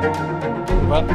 Move up.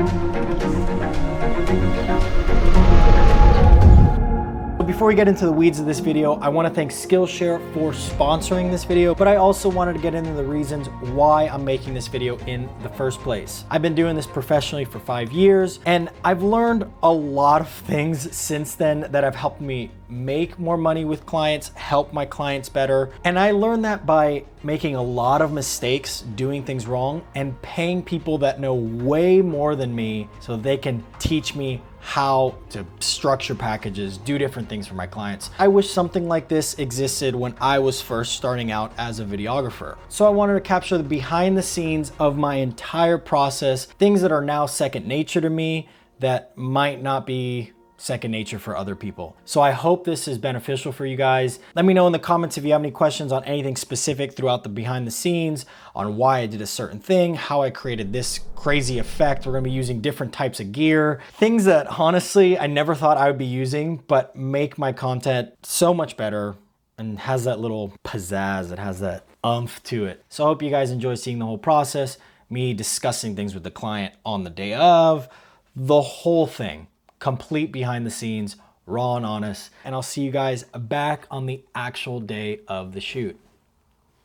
Before we get into the weeds of this video, I want to thank Skillshare for sponsoring this video, but I also wanted to get into the reasons why I'm making this video in the first place. I've been doing this professionally for 5 years, and I've learned a lot of things since then that have helped me make more money with clients, help my clients better. And I learned that by making a lot of mistakes, doing things wrong, and paying people that know way more than me so they can teach me how to structure packages, do different things for my clients. I wish something like this existed when I was first starting out as a videographer. So I wanted to capture the behind the scenes of my entire process, things that are now second nature to me that might not be second nature for other people. So I hope this is beneficial for you guys. Let me know in the comments if you have any questions on anything specific throughout the behind the scenes, on why I did a certain thing, how I created this crazy effect. We're gonna be using different types of gear, things that honestly I never thought I would be using, but make my content so much better and has that little pizzazz, it has that umph to it. So I hope you guys enjoy seeing the whole process, me discussing things with the client on the day of, the whole thing. Complete behind the scenes, raw and honest, and I'll see you guys back on the actual day of the shoot.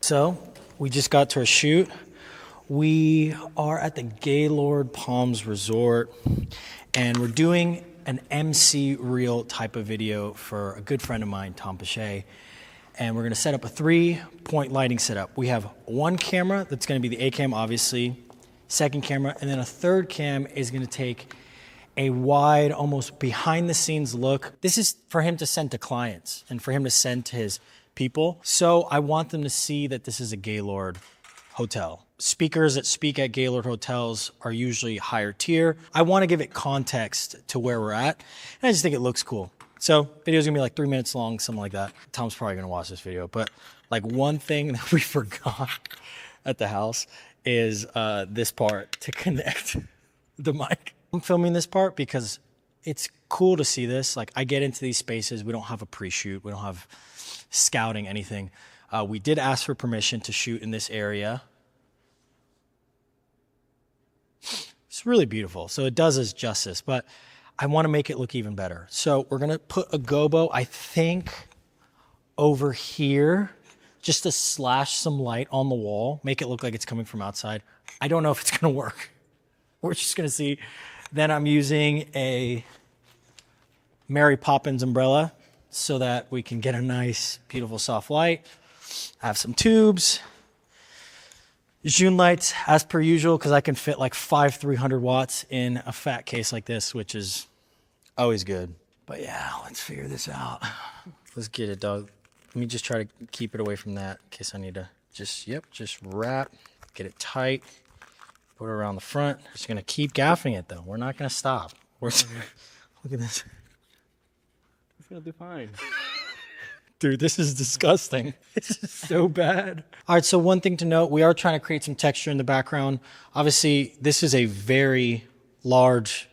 So we just got to our shoot. We are at the Gaylord Palms Resort, and we're doing an MC reel type of video for a good friend of mine, Tom Pache. And we're gonna set up a 3-point lighting setup. We have one camera that's gonna be the A cam, obviously, second camera, and then a third cam is gonna take a wide, almost behind the scenes look. This is for him to send to clients and for him to send to his people. So I want them to see that this is a Gaylord hotel. Speakers that speak at Gaylord hotels are usually higher tier. I want to give it context to where we're at, and I just think it looks cool. So video's gonna be like 3 minutes long, something like that. Tom's probably gonna watch this video, but like one thing that we forgot at the house is this part to connect the mic. I'm filming this part because it's cool to see this. Like, I get into these spaces, we don't have a pre-shoot, we don't have scouting, anything. We did ask for permission to shoot in this area. It's really beautiful, so it does us justice, but I want to make it look even better. So we're gonna put a gobo, I think, over here, just to slash some light on the wall, make it look like it's coming from outside. I don't know if it's gonna work. We're just gonna see. Then I'm using a Mary Poppins umbrella so that we can get a nice, beautiful, soft light. I have some tubes. June lights, as per usual, because I can fit like 5 300 watts in a fat case like this, which is always good. But yeah, let's figure this out. Let's get it, dog. Let me just try to keep it away from that in case I need to just wrap, get it tight. Put it around the front. We're just gonna keep gaffing it though. We're not gonna stop. Look at this. It's gonna be fine. Dude, this is disgusting. This is so bad. All right, so one thing to note, we are trying to create some texture in the background. Obviously, this is a very large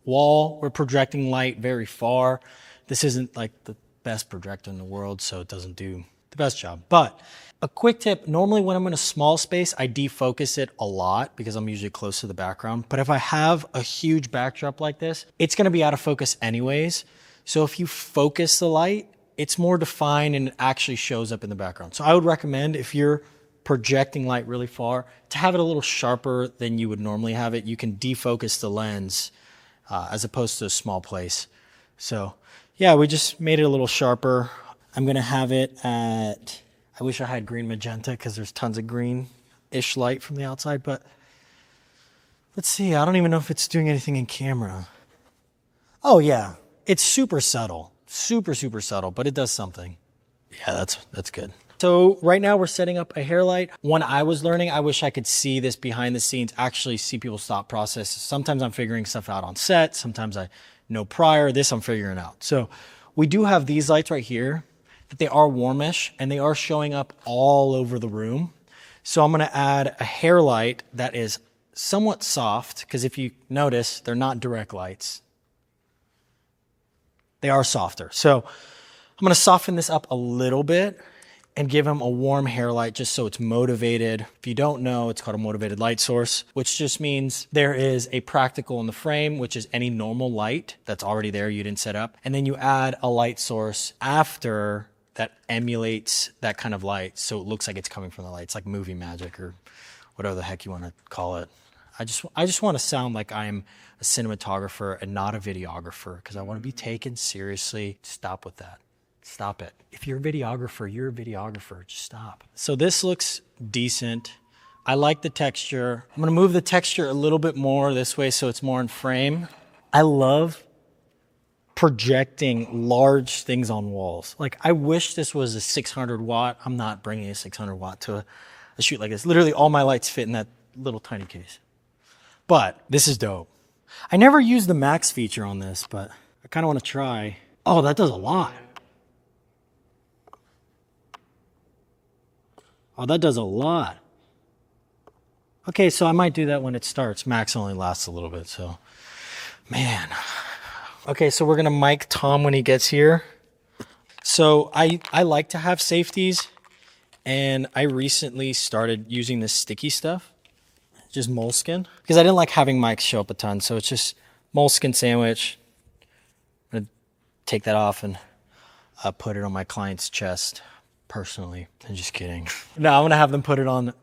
wall. We're projecting light very far. This isn't like the best projector in the world, so it doesn't do the best job. But a quick tip, normally when I'm in a small space, I defocus it a lot because I'm usually close to the background. But if I have a huge backdrop like this, it's gonna be out of focus anyways. So if you focus the light, it's more defined and it actually shows up in the background. So I would recommend, if you're projecting light really far, to have it a little sharper than you would normally have it. You can defocus the lens as opposed to a small place. So yeah, we just made it a little sharper. I'm gonna have it at, I wish I had green magenta because there's tons of green-ish light from the outside, but let's see. I don't even know if it's doing anything in camera. Oh yeah, it's super subtle, super subtle, but it does something. Yeah, that's good. So right now we're setting up a hair light. When I was learning, I wish I could see this behind the scenes, actually see people's thought process. Sometimes I'm figuring stuff out on set. Sometimes I know prior. This I'm figuring out. So we do have these lights right here. They are warmish and they are showing up all over the room. So I'm gonna add a hair light that is somewhat soft, because if you notice, they're not direct lights. They are softer. So I'm gonna soften this up a little bit and give him a warm hair light just so it's motivated. If you don't know, it's called a motivated light source, which just means there is a practical in the frame, which is any normal light that's already there, you didn't set up. And then you add a light source after that emulates that kind of light. So it looks like it's coming from the light. It's like movie magic or whatever the heck you want to call it. I just want to sound like I'm a cinematographer and not a videographer because I want to be taken seriously. Stop with that. Stop it. If you're a videographer, you're a videographer. Just stop. So this looks decent. I like the texture. I'm going to move the texture a little bit more this way so it's more in frame. I love projecting large things on walls. Like, I wish this was a 600 watt. I'm not bringing a 600 watt to a shoot like this. Literally all my lights fit in that little tiny case. But this is dope. I never used the max feature on this, but I kind of want to try. Oh, that does a lot. Oh, that does a lot. Okay, so I might do that when it starts. Max only lasts a little bit, so. Man. Okay, so we're gonna mic Tom when he gets here. So I like to have safeties, and I recently started using this sticky stuff, just moleskin, because I didn't like having mics show up a ton, so it's just moleskin sandwich. I'm gonna take that off and put it on my client's chest. Personally, I'm just kidding. No, I'm gonna have them put it on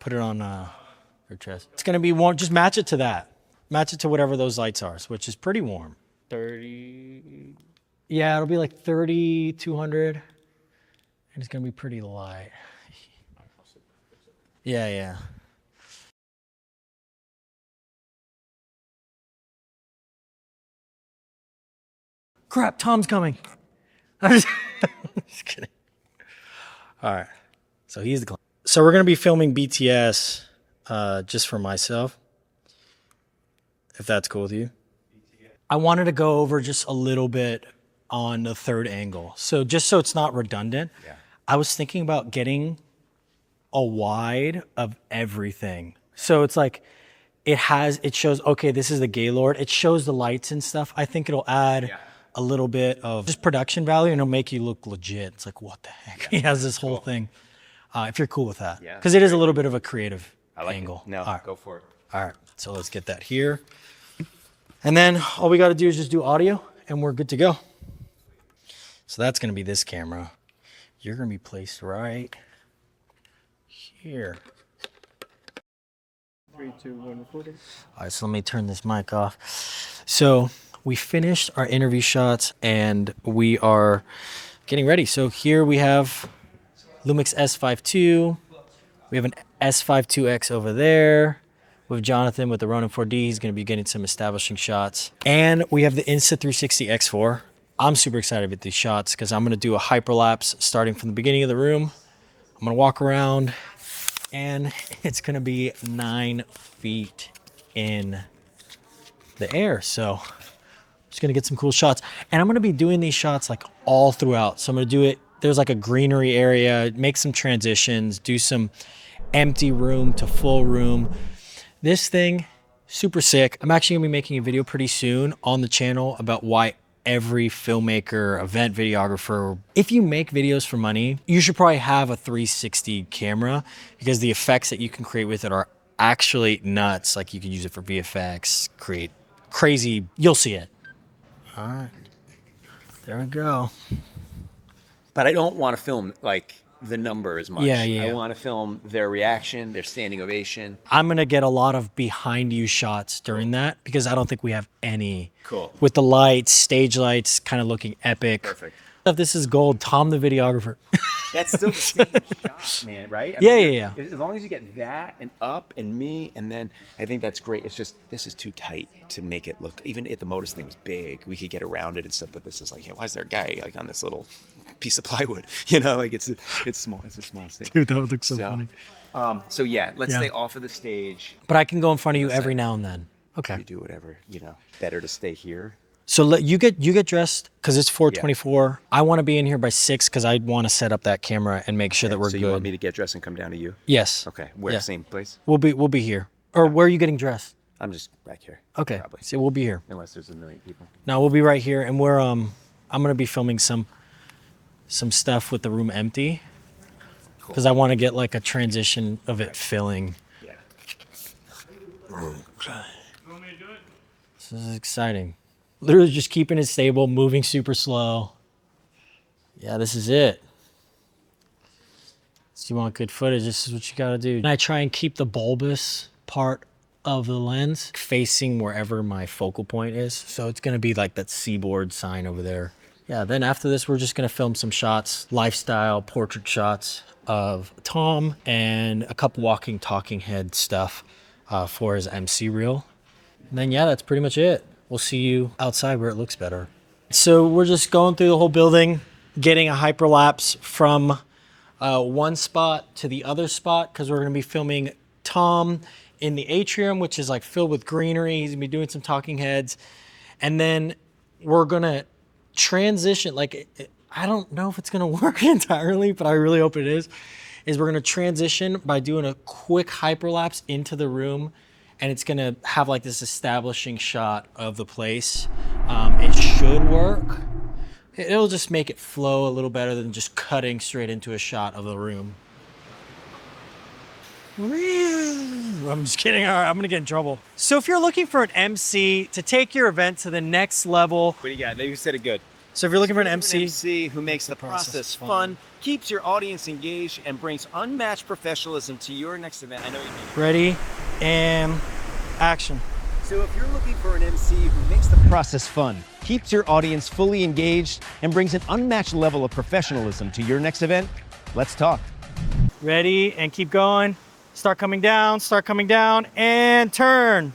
their chest. It's gonna be warm. Just match it to that. Match it to whatever those lights are, which is pretty warm. 30. Yeah, it'll be like 30, 200, and it's gonna be pretty light. Yeah. Crap, Tom's coming. I'm just kidding. All right, so he's the client. So we're gonna be filming BTS just for myself, if that's cool with you. I wanted to go over just a little bit on the third angle. So just so it's not redundant, I was thinking about getting a wide of everything. So it's like, it shows, okay, this is the Gaylord. It shows the lights and stuff. I think it'll add a little bit of just production value, and it'll make you look legit. It's like, what the heck? He has this whole thing. If you're cool with that. Because it is a little bit of a creative angle. No, all right. Go for it. All right, so let's get that here. And then all we got to do is just do audio, and we're good to go. So that's going to be this camera. You're going to be placed right here. 3, 2, 1, recording. All right, so let me turn this mic off. So we finished our interview shots, and we are getting ready. So here we have Lumix S5 II. We have an S5 IIX over there with Jonathan with the Ronin 4D. He's going to be getting some establishing shots. And we have the Insta360 X4. I'm super excited about these shots because I'm going to do a hyperlapse starting from the beginning of the room. I'm going to walk around, and it's going to be 9 feet in the air. So just going to get some cool shots. And I'm going to be doing these shots like all throughout. So I'm going to do it. There's like a greenery area, make some transitions, do some empty room to full room. This thing, super sick. I'm actually gonna be making a video pretty soon on the channel about why every filmmaker, event videographer, if you make videos for money, you should probably have a 360 camera because the effects that you can create with it are actually nuts. Like, you can use it for VFX, create crazy, you'll see it. All right, there we go. But I don't want to film like the number as much. Yeah. I want to film their reaction, their standing ovation. I'm gonna get a lot of behind you shots during that because I don't think we have any. Cool. With the lights, stage lights, kind of looking epic. Perfect. If this is gold, Tom the videographer. That's still the same shot, man, right? Yeah. As long as you get that and up and me, and then I think that's great. It's just, this is too tight to make it look, even if the Modus thing was big, we could get around it and stuff, but this is like, why is there a guy like on this little piece of plywood? You know, like it's small, it's a small thing. Dude, that would look so funny. So yeah, let's stay off of the stage. But I can go in front of you every now and then. Okay. You do whatever, better to stay here. So you get dressed because it's 4:24. I want to be in here by 6 because I want to set up that camera and make sure that we're so good. You want me to get dressed and come down to you? Yes. Okay. Where? Same place? We'll be here. Or where are you getting dressed? I'm just back here. Okay. Probably. So we'll be here. Unless there's a million people. No, we'll be right here, and I'm gonna be filming some stuff with the room empty. because I want to get like a transition of it filling. Yeah. Okay. This is exciting. Literally just keeping it stable, moving super slow. Yeah, this is it. So you want good footage, this is what you gotta do. And I try and keep the bulbous part of the lens facing wherever my focal point is. So it's gonna be like that seaboard sign over there. Yeah, then after this, we're just gonna film some shots, lifestyle portrait shots of Tom and a couple walking talking head stuff for his MC reel. And then yeah, that's pretty much it. We'll see you outside where it looks better. So we're just going through the whole building, getting a hyperlapse from one spot to the other spot, because we're going to be filming Tom in the atrium, which is like filled with greenery. He's going to be doing some talking heads. And then we're going to transition, I don't know if it's going to work entirely, but I really hope it is we're going to transition by doing a quick hyperlapse into the room. And it's gonna have like this establishing shot of the place. It should work. It'll just make it flow a little better than just cutting straight into a shot of the room. I'm just kidding. All right, I'm gonna get in trouble. So if you're looking for an MC to take your event to the next level. What do you got? You said it good. So if you're looking for an MC who makes the process fun, keeps your audience engaged, and brings unmatched professionalism to your next event. I know you need. Ready and action. So if you're looking for an MC who makes the process fun, keeps your audience fully engaged, and brings an unmatched level of professionalism to your next event, let's talk. Ready and keep going. Start coming down, and turn.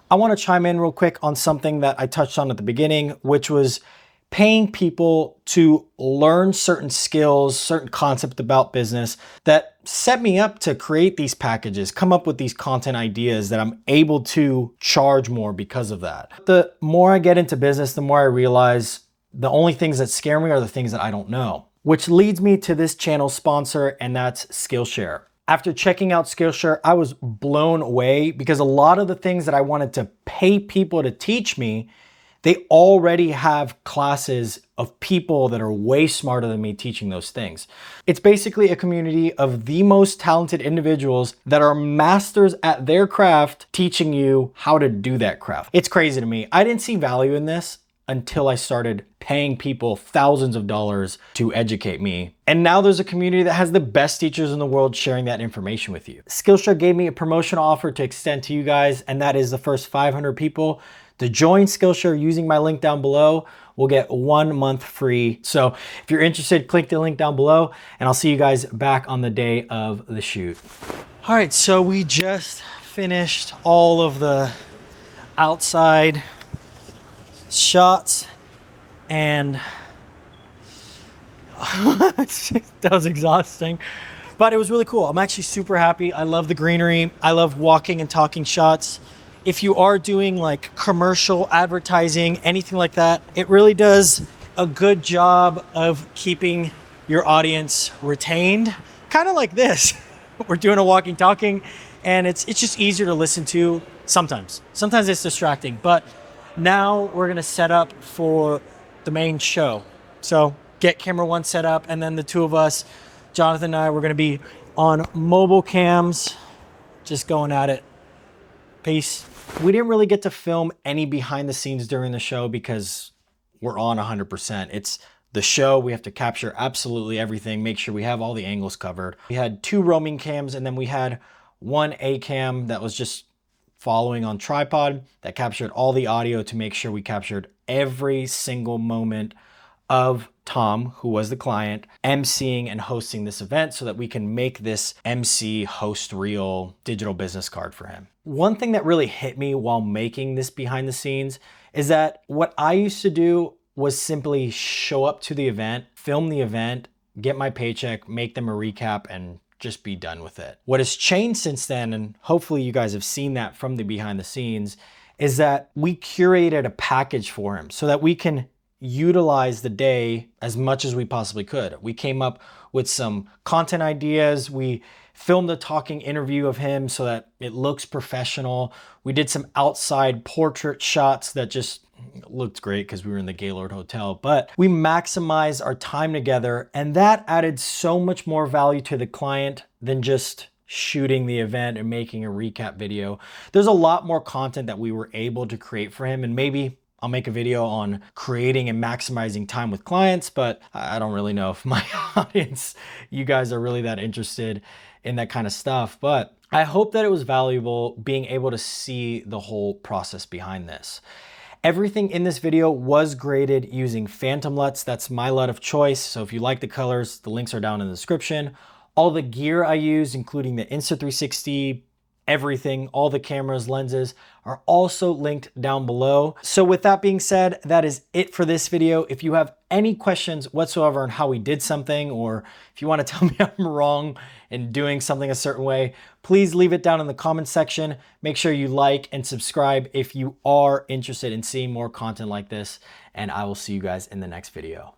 I want to chime in real quick on something that I touched on at the beginning, which was paying people to learn certain skills, certain concepts about business that set me up to create these packages, come up with these content ideas that I'm able to charge more because of that. The more I get into business, the more I realize the only things that scare me are the things that I don't know, which leads me to this channel sponsor, and that's Skillshare. After checking out Skillshare, I was blown away because a lot of the things that I wanted to pay people to teach me, they already have classes of people that are way smarter than me teaching those things. It's basically a community of the most talented individuals that are masters at their craft, teaching you how to do that craft. It's crazy to me. I didn't see value in this until I started paying people thousands of dollars to educate me. And now there's a community that has the best teachers in the world sharing that information with you. Skillshare gave me a promotional offer to extend to you guys, and that is the first 500 people to join Skillshare using my link down below will get 1 month free. So if you're interested, click the link down below, and I'll see you guys back on the day of the shoot. All right, so we just finished all of the outside shots, and that was exhausting, but it was really cool. I'm actually super happy. I love the greenery. I love walking and talking shots. If you are doing like commercial advertising, anything like that, it really does a good job of keeping your audience retained. Kind of like this. We're doing a walking talking, and it's just easier to listen to sometimes. Sometimes it's distracting, but now we're gonna set up for the main show. So get camera one set up, and then the two of us, Jonathan and I, we're gonna be on mobile cams, just going at it. Peace. We didn't really get to film any behind the scenes during the show because we're on 100%. It's the show. We have to capture absolutely everything, make sure we have all the angles covered. We had 2 roaming cams, and then we had 1 A cam that was just following on tripod that captured all the audio to make sure we captured every single moment of Tom, who was the client, emceeing and hosting this event so that we can make this MC host reel digital business card for him. One thing that really hit me while making this behind the scenes is that what I used to do was simply show up to the event, film the event, get my paycheck, make them a recap, and just be done with it. What has changed since then, and hopefully you guys have seen that from the behind the scenes, is that we curated a package for him so that we can utilize the day as much as we possibly could. We came up with some content ideas. We filmed a talking interview of him so that it looks professional. We did some outside portrait shots that just It looked great because we were in the Gaylord Hotel, but we maximized our time together, and that added so much more value to the client than just shooting the event and making a recap video. There's a lot more content that we were able to create for him, and maybe I'll make a video on creating and maximizing time with clients, but I don't really know if my audience, you guys are really that interested in that kind of stuff. But I hope that it was valuable being able to see the whole process behind this. Everything in this video was graded using Phantom LUTs. That's my LUT of choice. So if you like the colors, the links are down in the description. All the gear I used, including the Insta360, everything, all the cameras, lenses, are also linked down below. So with that being said, that is it for this video. If you have any questions whatsoever on how we did something, or if you want to tell me I'm wrong in doing something a certain way, please leave it down in the comments section. Make sure you like and subscribe if you are interested in seeing more content like this, and I will see you guys in the next video.